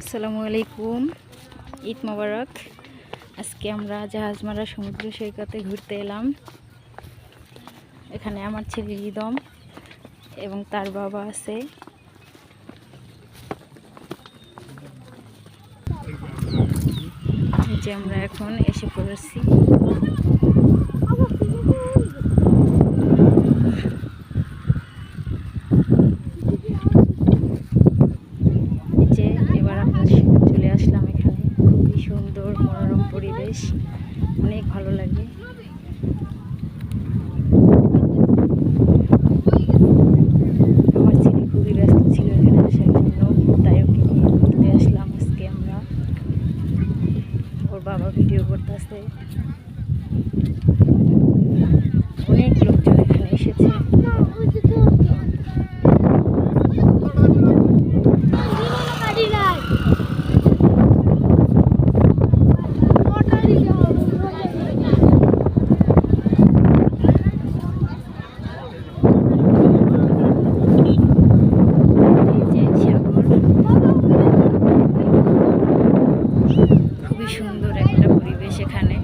আসসালামু আলাইকুম, ঈদ মোবারক। আজকে আমরা জাহাজমারা সমুদ্র সৈকতে ঘুরতে এলাম। এখানে আমার ছেলে রিদম এবং তার বাবা আছে। যে আমরা এখন এসে পড়েছি। যে এবার আমরা চলে আসলাম এখানে। খুবই সুন্দর মনোরম পরিবেশ, অনেক ভালো লাগে। আমার ছেলে খুবই ব্যস্ত ছিল এখানে আসার জন্য, তাই ওকে নিয়ে ঘুরতে আসলাম আজকে আমরা। ওর বাবা ভিডিও করতেছে। অনেক লোকজন এখানে এসেছে। খুবই সুন্দর একটা পরিবেশ এখানে।